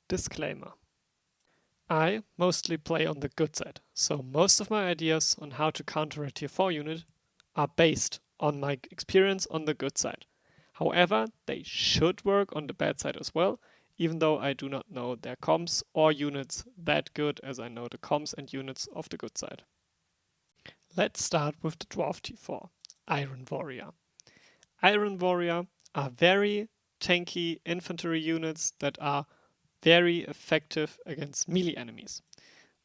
Disclaimer. I mostly play on the good side, so most of my ideas on how to counter a tier 4 unit are based on my experience on the good side. However, they should work on the bad side as well, even though I do not know their comms or units that good as I know the comms and units of the good side. Let's start with the Dwarf tier 4, Iron Warrior. Iron Warrior are very tanky infantry units that are very effective against melee enemies.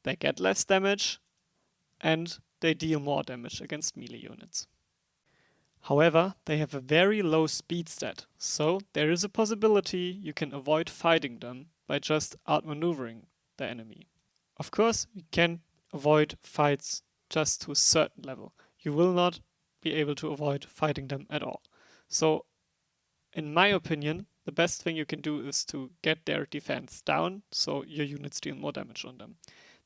They get less damage and they deal more damage against melee units. However, they have a very low speed stat, so there is a possibility you can avoid fighting them by just outmaneuvering the enemy. Of course, you can avoid fights just to a certain level. You will not be able to avoid fighting them at all. So, in my opinion, the best thing you can do is to get their defense down so your units deal more damage on them.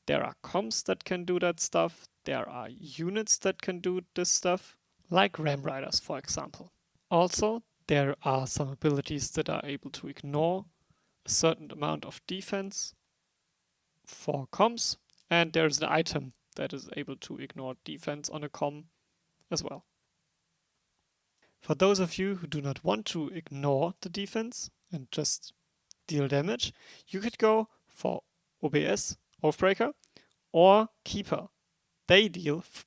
There are comms that can do that stuff. There are units that can do this stuff, like Ram Riders, for example. Also, there are some abilities that are able to ignore a certain amount of defense for comms, and there's an item that is able to ignore defense on a comm as well. For those of you who do not want to ignore the defense and just deal damage, you could go for OBS, Oathbreaker, or Keeper. They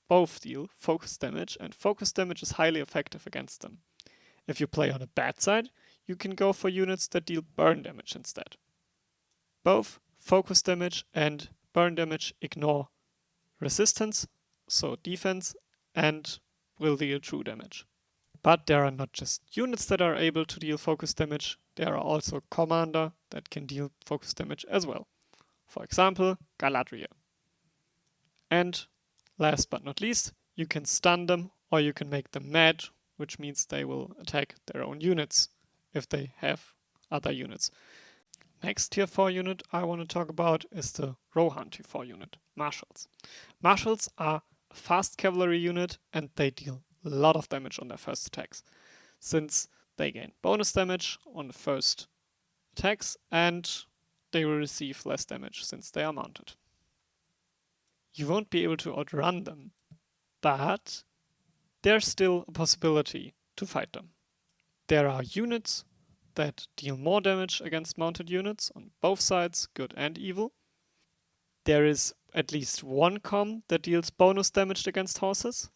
both deal focus damage, and focus damage is highly effective against them. If you play on a bad side, you can go for units that deal burn damage instead. Both focus damage and burn damage ignore resistance, so defense, and will deal true damage. But there are not just units that are able to deal focus damage, there are also commander that can deal focus damage as well. For example, Galadriel. And last but not least, you can stun them or you can make them mad, which means they will attack their own units if they have other units. Next tier 4 unit I want to talk about is the Rohan tier 4 unit, marshals. Marshals are a fast cavalry unit and they deal a lot of damage on their first attacks, since they gain bonus damage on the first attacks and they will receive less damage since they are mounted. You won't be able to outrun them, but there's still a possibility to fight them. There are units that deal more damage against mounted units on both sides, good and evil. There is at least one comm that deals bonus damage against horses.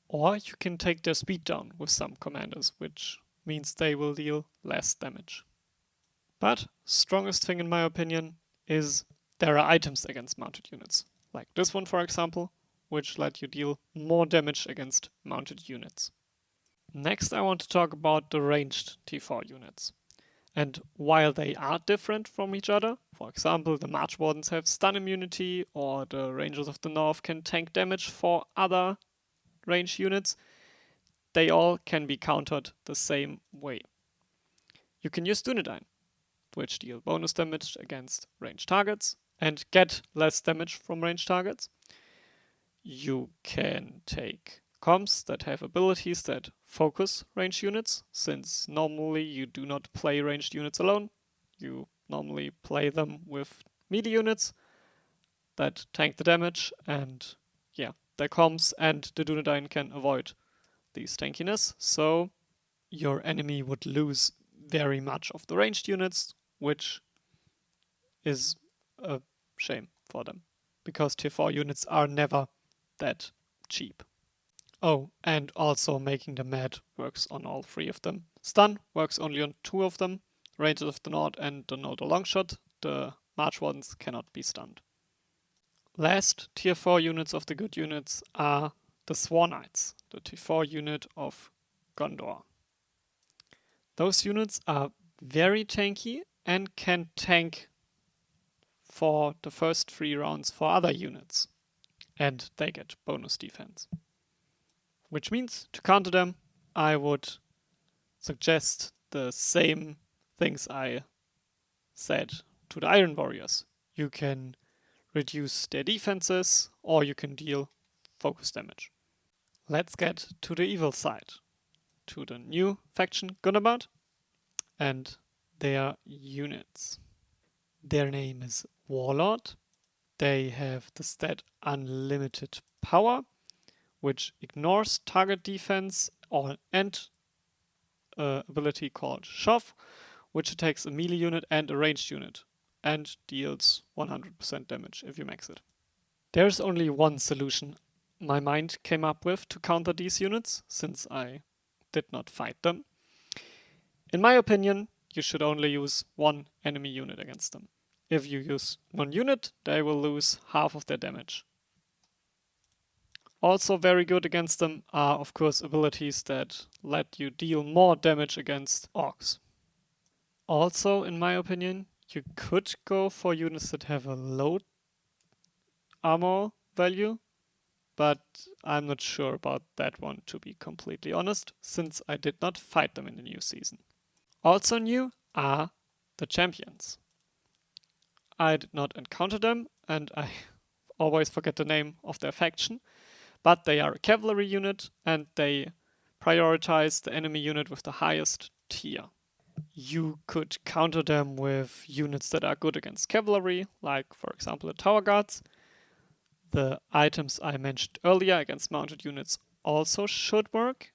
Or you can take their speed down with some commanders, which means they will deal less damage. But strongest thing in my opinion is there are items against mounted units, like this one for example, which let you deal more damage against mounted units. Next I want to talk about the ranged T4 units. And while they are different from each other, for example the March Wardens have stun immunity or the Rangers of the North can tank damage for other ranged units, they all can be countered the same way. You can use Dunedain, which deal bonus damage against ranged targets and get less damage from ranged targets. You can take comms that have abilities that focus ranged units, since normally you do not play ranged units alone. You normally play them with melee units that tank the damage, and yeah, their comms and the Dunedain can avoid these tankiness, so your enemy would lose very much of the ranged units, which is a shame for them, because tier 4 units are never that cheap. Oh, and also making them mad works on all 3 of them. Stun works only on 2 of them, Rangers of the North and the Noldor Longshot. The March Wardens cannot be stunned. Last tier 4 units of the good units are the Swanites, the tier 4 unit of Gondor. Those units are very tanky and can tank for the first 3 rounds for other units, and they get bonus defense. Which means, to counter them, I would suggest the same things I said to the Iron Warriors. You can reduce their defenses, or you can deal focus damage. Let's get to the evil side, to the new faction Gunabad, and their units. Their name is Warlord. They have the stat Unlimited Power, which ignores target defense and ability called Shove, which attacks a melee unit and a ranged unit, and deals 100% damage if you max it. There's only one solution my mind came up with to counter these units, since I did not fight them. In my opinion, you should only use one enemy unit against them. If you use one unit, they will lose half of their damage. Also very good against them are, of course, abilities that let you deal more damage against orcs. Also, in my opinion, you could go for units that have a low armor value, but I'm not sure about that one, to be completely honest, since I did not fight them in the new season. Also new are the champions. I did not encounter them, and I always forget the name of their faction, but they are a cavalry unit and they prioritize the enemy unit with the highest tier. You could counter them with units that are good against cavalry, like for example the tower guards. The items I mentioned earlier against mounted units also should work.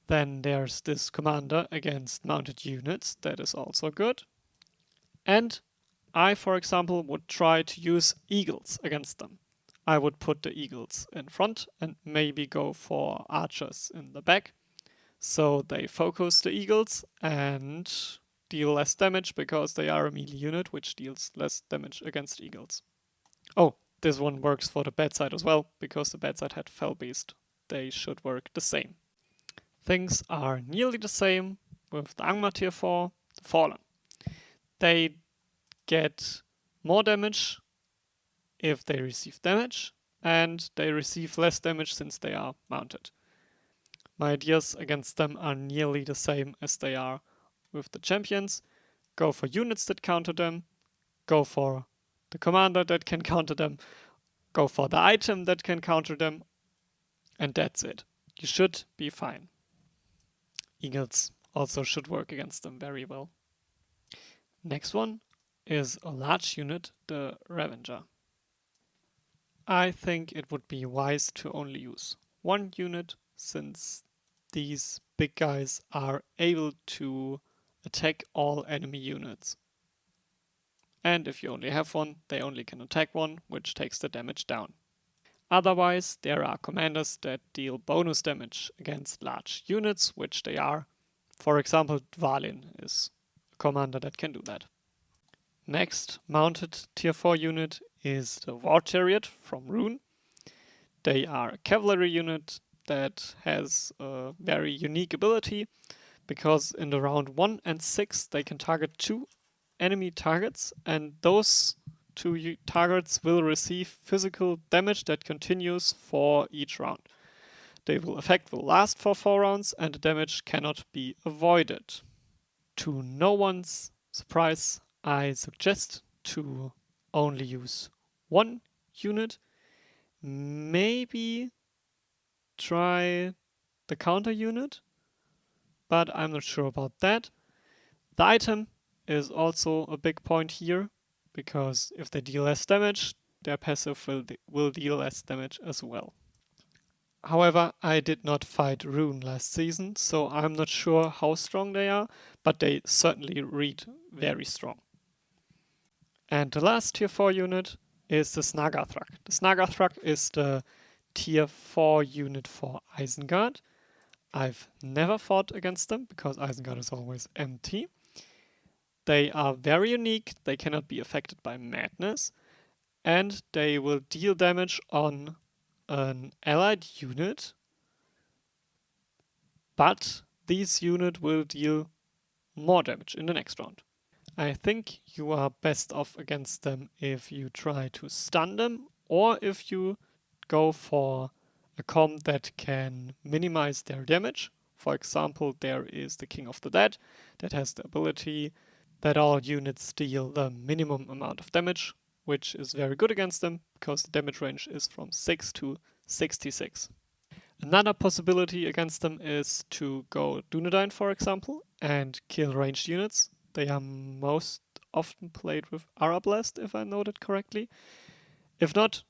Then there's this commander against mounted units, that is also good. And I, for example, would try to use eagles against them. I would put the eagles in front and maybe go for archers in the back. So they focus the eagles and deal less damage because they are a melee unit, which deals less damage against eagles. Oh, this one works for the bad side as well, because the bad side had Fell Beast. They should work the same. Things are nearly the same with the Angmar tier 4, the Fallen. They get more damage if they receive damage, and they receive less damage since they are mounted. My ideas against them are nearly the same as they are with the champions. Go for units that counter them, go for the commander that can counter them, go for the item that can counter them, and that's it. You should be fine. Eagles also should work against them very well. Next one is a large unit, the Revenger. I think it would be wise to only use one unit, since these big guys are able to attack all enemy units. And if you only have one, they only can attack one, which takes the damage down. Otherwise, there are commanders that deal bonus damage against large units, which they are. For example, Dvalin is a commander that can do that. Next mounted tier 4 unit is the war chariot from Rune. They are a cavalry unit that has a very unique ability, because in the round 1 and 6 they can target 2 enemy targets, and those 2 targets will receive physical damage that continues for each round. The effect will last for 4 rounds and the damage cannot be avoided. To no one's surprise, I suggest to only use one unit. Maybe try the counter unit, but I'm not sure about that. The item is also a big point here, because if they deal less damage, their passive will deal less damage as well. However, I did not fight Rune last season, so I'm not sure how strong they are, but they certainly read very strong. And the last tier 4 unit is the Snaga. The Snaga is the tier 4 unit for Isengard. I've never fought against them because Isengard is always empty. They are very unique, they cannot be affected by madness, and they will deal damage on an allied unit, but this unit will deal more damage in the next round. I think you are best off against them if you try to stun them, or if you go for a comp that can minimize their damage. For example, there is the King of the Dead that has the ability that all units deal the minimum amount of damage, which is very good against them because the damage range is from 6 to 66. Another possibility against them is to go Dunedain, for example, and kill ranged units. They are most often played with Arablast, if I noted correctly. If not,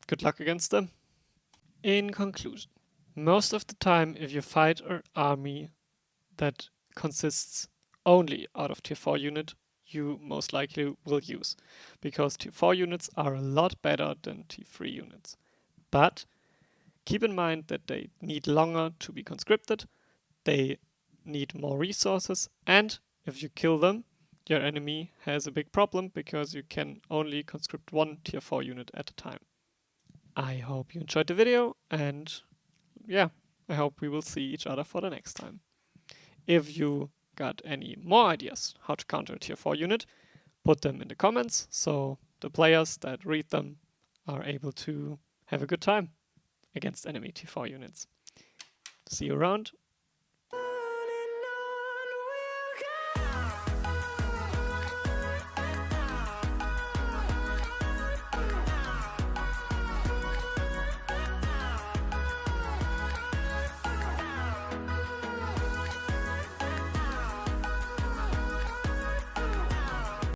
good luck against them. In conclusion, most of the time if you fight an army that consists only out of tier 4 unit, you most likely will use, because tier 4 units are a lot better than tier 3 units. But keep in mind that they need longer to be conscripted, they need more resources, and if you kill them, your enemy has a big problem because you can only conscript one tier 4 unit at a time. I hope you enjoyed the video, and yeah, I hope we will see each other for the next time. If you got any more ideas how to counter a tier 4 unit, put them in the comments so the players that read them are able to have a good time against enemy tier 4 units. See you around.